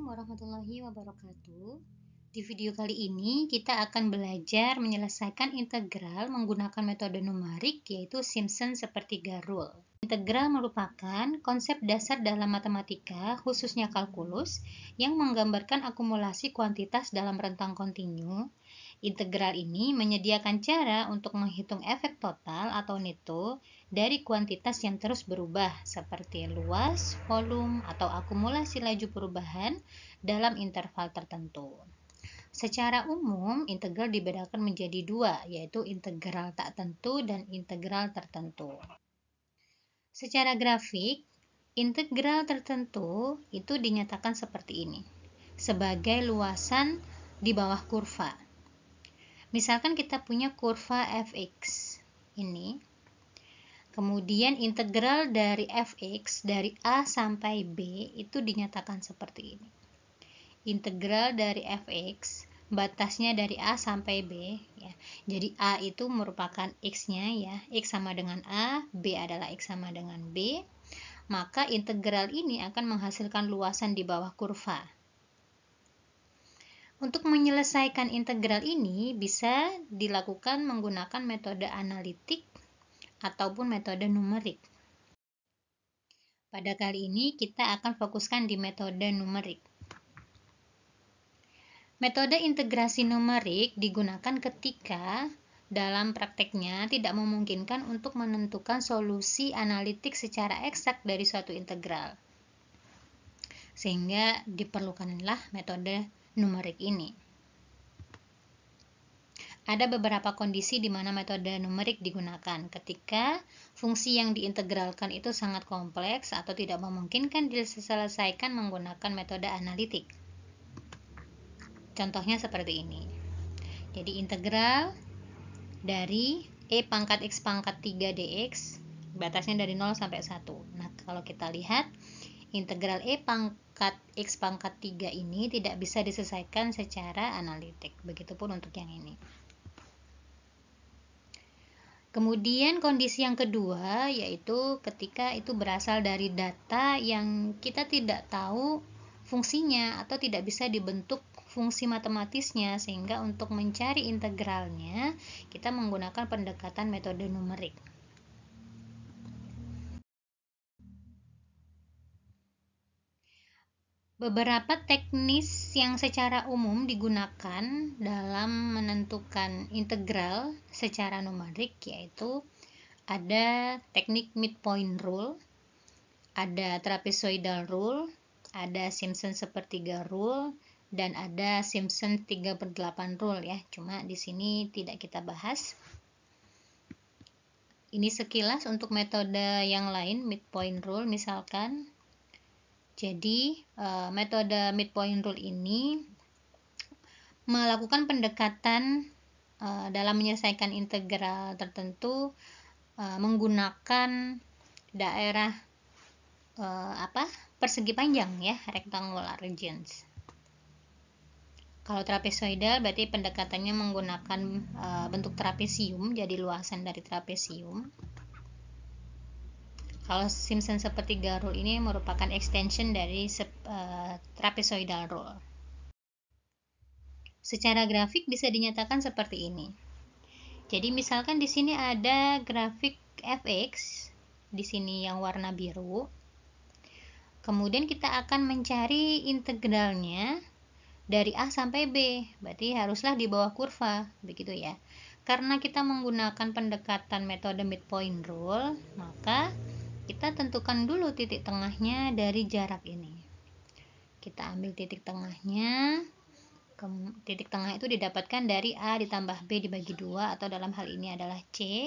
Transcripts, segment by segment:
Assalamualaikum warahmatullahi wabarakatuh. Di video kali ini kita akan belajar menyelesaikan integral menggunakan metode numerik, yaitu Simpson sepertiga rule. Integral merupakan konsep dasar dalam matematika, khususnya kalkulus, yang menggambarkan akumulasi kuantitas dalam rentang kontinu. Integral ini menyediakan cara untuk menghitung efek total atau neto dari kuantitas yang terus berubah seperti luas, volume, atau akumulasi laju perubahan dalam interval tertentu. Secara umum, integral dibedakan menjadi dua, yaitu integral tak tentu dan integral tertentu. Secara grafik, integral tertentu itu dinyatakan seperti ini, sebagai luasan di bawah kurva. Misalkan kita punya kurva fx ini, kemudian integral dari fx dari a sampai b itu dinyatakan seperti ini. Integral dari fx batasnya dari a sampai b ya. Jadi a itu merupakan x-nya ya, x sama dengan a, b adalah x sama dengan b. Maka integral ini akan menghasilkan luasan di bawah kurva. Untuk menyelesaikan integral ini bisa dilakukan menggunakan metode analitik ataupun metode numerik. Pada kali ini kita akan fokuskan di metode numerik. Metode integrasi numerik digunakan ketika dalam prakteknya tidak memungkinkan untuk menentukan solusi analitik secara eksak dari suatu integral. Sehingga diperlukanlah metode numerik ini. Ada beberapa kondisi di mana metode numerik digunakan ketika fungsi yang diintegralkan itu sangat kompleks atau tidak memungkinkan diselesaikan menggunakan metode analitik. Contohnya seperti ini. Jadi integral dari e pangkat x pangkat 3 dx batasnya dari 0 sampai 1. Nah, kalau kita lihat integral e pangkat x pangkat 3 ini tidak bisa diselesaikan secara analitik. Begitupun untuk yang ini. Kemudian kondisi yang kedua yaitu ketika itu berasal dari data yang kita tidak tahu fungsinya atau tidak bisa dibentuk fungsi matematisnya, sehingga untuk mencari integralnya kita menggunakan pendekatan metode numerik. Beberapa teknis yang secara umum digunakan dalam menentukan integral secara numerik yaitu ada teknik midpoint rule, ada trapezoidal rule, ada Simpson sepertiga rule, dan ada Simpson 3/8 rule ya. Cuma di sini tidak kita bahas. Ini sekilas untuk metode yang lain, midpoint rule misalkan. Jadi, metode midpoint rule ini melakukan pendekatan dalam menyelesaikan integral tertentu menggunakan daerah persegi panjang ya, rectangular regions. Kalau trapezoidal berarti pendekatannya menggunakan bentuk trapesium, jadi luasan dari trapesium. Kalau Simpson sepertiga rule ini merupakan extension dari trapezoidal rule. Secara grafik bisa dinyatakan seperti ini. Jadi misalkan di sini ada grafik fx, di sini yang warna biru. Kemudian kita akan mencari integralnya dari a sampai b, berarti haruslah di bawah kurva, begitu ya. Karena kita menggunakan pendekatan metode midpoint rule, maka kita tentukan dulu titik tengahnya dari jarak ini. Kita ambil titik tengahnya. Titik tengah itu didapatkan dari A ditambah B dibagi 2, atau dalam hal ini adalah C.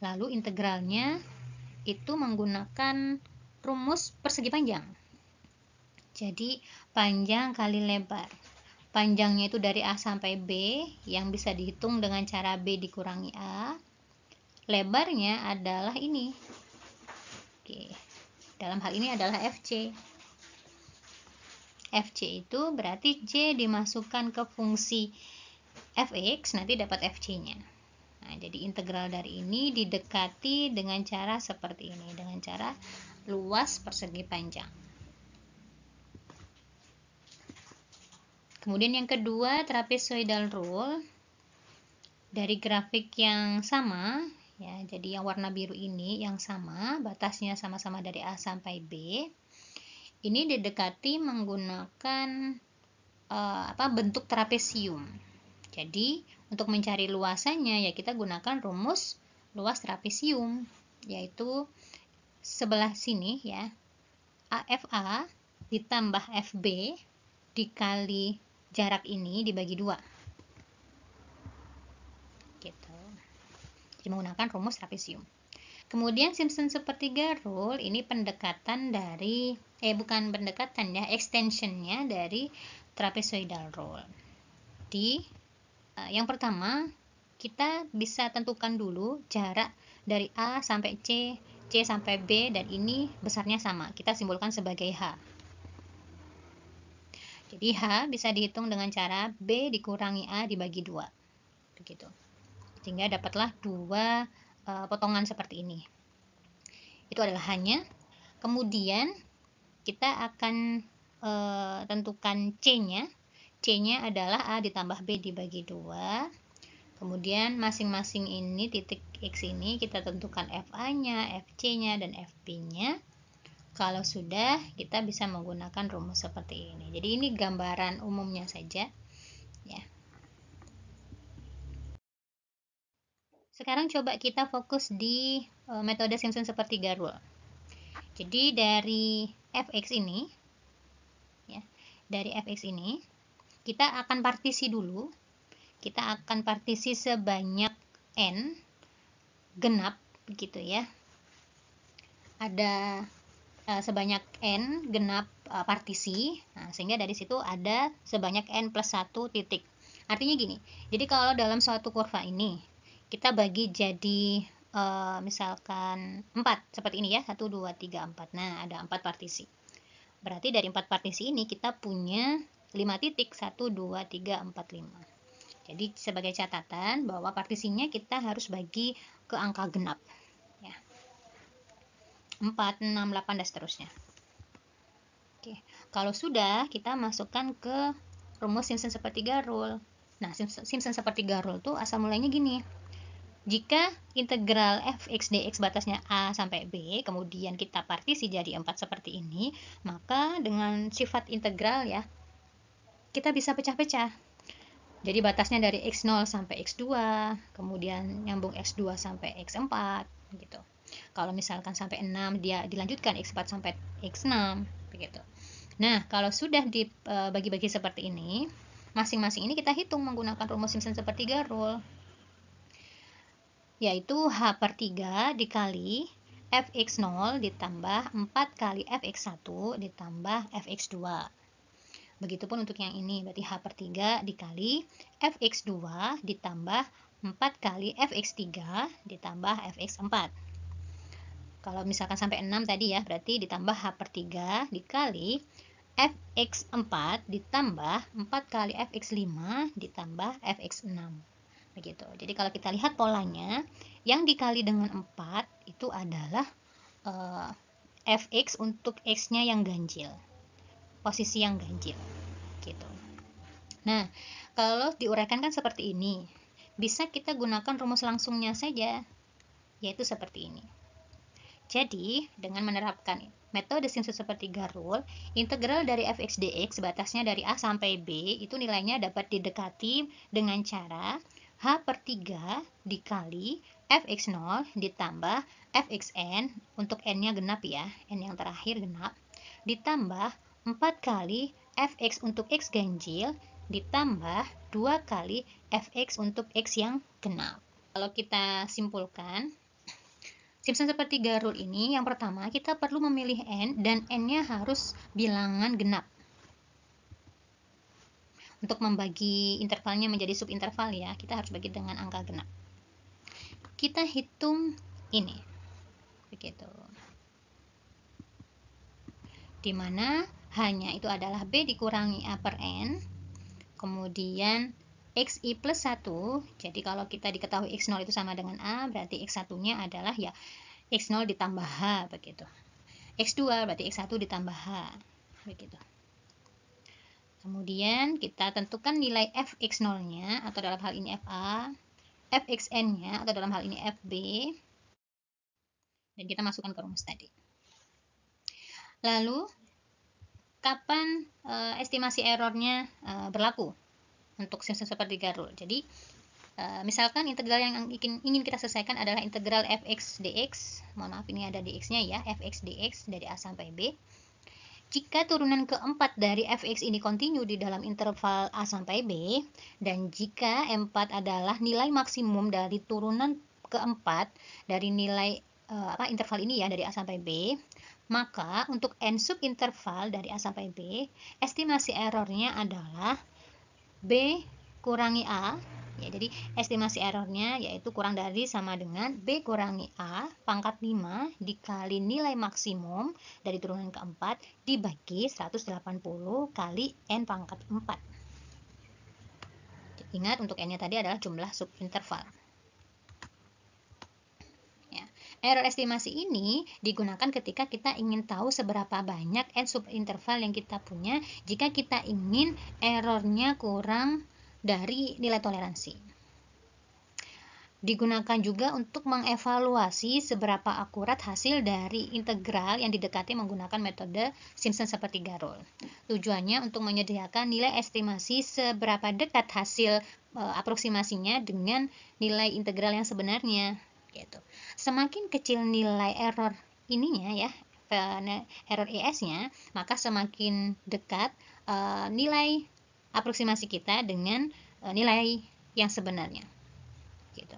Lalu integralnya itu menggunakan rumus persegi panjang. Jadi panjang kali lebar. Panjangnya itu dari A sampai B yang bisa dihitung dengan cara B dikurangi A. Lebarnya adalah ini. Oke. Dalam hal ini adalah FC. FC itu berarti C dimasukkan ke fungsi fx, nanti dapat FC-nya. Nah, jadi integral dari ini didekati dengan cara seperti ini, dengan cara luas persegi panjang. Kemudian yang kedua, trapezoidal rule. Dari grafik yang sama, ya, jadi yang warna biru ini yang sama, batasnya sama-sama dari A sampai B. Ini didekati menggunakan bentuk trapesium. Jadi, untuk mencari luasannya, ya kita gunakan rumus luas trapesium, yaitu sebelah sini ya, AFA ditambah FB dikali jarak ini dibagi 2. Gitu. Jadi menggunakan rumus trapesium. Kemudian Simpson sepertiga rule ini pendekatan dari bukan pendekatan ya, extensionnya dari trapezoidal rule. Di yang pertama kita bisa tentukan dulu jarak dari A sampai C, C sampai B, dan ini besarnya sama. Kita simbolkan sebagai H. Jadi H bisa dihitung dengan cara B dikurangi A dibagi 2. Begitu. Sehingga dapatlah 2 potongan seperti ini. Itu adalah H-nya. Kemudian kita akan tentukan C-nya. C-nya adalah A ditambah B dibagi 2. Kemudian masing-masing ini titik X ini kita tentukan FA-nya, FC-nya, dan FB-nya. Kalau sudah, kita bisa menggunakan rumus seperti ini. Jadi ini gambaran umumnya saja ya. Sekarang coba kita fokus di metode Simpson sepertiga rule. Jadi dari fx ini ya, dari fx ini kita akan partisi dulu. Kita akan partisi sebanyak n genap begitu ya. Ada sebanyak n genap partisi. Nah, sehingga dari situ ada sebanyak n plus 1 titik. Artinya gini. Jadi kalau dalam suatu kurva ini kita bagi jadi misalkan 4 seperti ini ya, 1 2 3 4. Nah, ada 4 partisi. Berarti dari 4 partisi ini kita punya 5 titik, 1 2 3 4 5. Jadi sebagai catatan bahwa partisinya kita harus bagi ke angka genap ya. 4 6 8 dan seterusnya. Oke, kalau sudah kita masukkan ke rumus Simpson sepertiga rule. Nah, Simpson sepertiga rule tuh asal mulainya gini. Jika integral fx dx batasnya A sampai B, kemudian kita partisi jadi 4 seperti ini, maka dengan sifat integral ya, kita bisa pecah-pecah. Jadi batasnya dari x0 sampai x2, kemudian nyambung x2 sampai x4, gitu. Kalau misalkan sampai 6, dia dilanjutkan x4 sampai x6, begitu. Nah, kalau sudah dibagi-bagi seperti ini, masing-masing ini kita hitung menggunakan rumus Simpson sepertiga rule, yaitu H/3 dikali fx0 ditambah 4 kali fx1 ditambah fx2. Begitupun untuk yang ini, berarti H/3 dikali fx2 ditambah 4 kali fx3 ditambah fx4. Kalau misalkan sampai 6 tadi ya, berarti ditambah H/3 dikali fx4 ditambah 4 kali fx5 ditambah fx6. Begitu. Jadi kalau kita lihat polanya, yang dikali dengan 4 itu adalah fx untuk x-nya yang ganjil. Posisi yang ganjil. Gitu. Nah, kalau diuraikan kan seperti ini. Bisa kita gunakan rumus langsungnya saja, yaitu seperti ini. Jadi, dengan menerapkan metode Simpson sepertiga rule, integral dari fx dx batasnya dari A sampai B itu nilainya dapat didekati dengan cara H/3 dikali fx0 ditambah fxn, untuk n-nya genap ya, n yang terakhir genap, ditambah 4 kali fx untuk x ganjil ditambah 2 kali fx untuk x yang genap. Kalau kita simpulkan, Simpson sepertiga rule ini, yang pertama kita perlu memilih n, dan n-nya harus bilangan genap. Untuk membagi intervalnya menjadi subinterval ya, kita harus bagi dengan angka genap. Kita hitung ini. Begitu. Dimana H-nya itu adalah B dikurangi A per N. Kemudian XI plus 1. Jadi kalau kita diketahui X0 itu sama dengan A, berarti X1-nya adalah ya X0 ditambah H. Begitu. X2 berarti X1 ditambah H. Begitu. Kemudian kita tentukan nilai fx0-nya atau dalam hal ini fa, fxn-nya atau dalam hal ini fb, dan kita masukkan ke rumus tadi. Lalu kapan estimasi errornya berlaku untuk Simpson sepertiga rule? Jadi misalkan integral yang ingin kita selesaikan adalah integral fx dx, mohon maaf ini ada dx-nya ya, fx dx dari a sampai b. Jika turunan keempat dari fx ini kontinu di dalam interval a sampai b, dan jika M4 adalah nilai maksimum dari turunan keempat dari nilai interval ini ya, dari a sampai b, maka untuk n sub interval dari a sampai b, estimasi errornya adalah b kurangi a. Ya, jadi estimasi errornya yaitu kurang dari sama dengan B kurangi A pangkat 5 dikali nilai maksimum dari turunan keempat dibagi 180 kali N pangkat 4. Ingat untuk N-nya tadi adalah jumlah subinterval. Ya. Error estimasi ini digunakan ketika kita ingin tahu seberapa banyak N subinterval yang kita punya jika kita ingin errornya kurang dari nilai toleransi. Digunakan juga untuk mengevaluasi seberapa akurat hasil dari integral yang didekati menggunakan metode Simpson sepertiga rule. Tujuannya untuk menyediakan nilai estimasi seberapa dekat hasil aproksimasinya dengan nilai integral yang sebenarnya. Gitu. Semakin kecil nilai error ininya ya, error ES-nya, maka semakin dekat nilai aproksimasi kita dengan nilai yang sebenarnya. Gitu.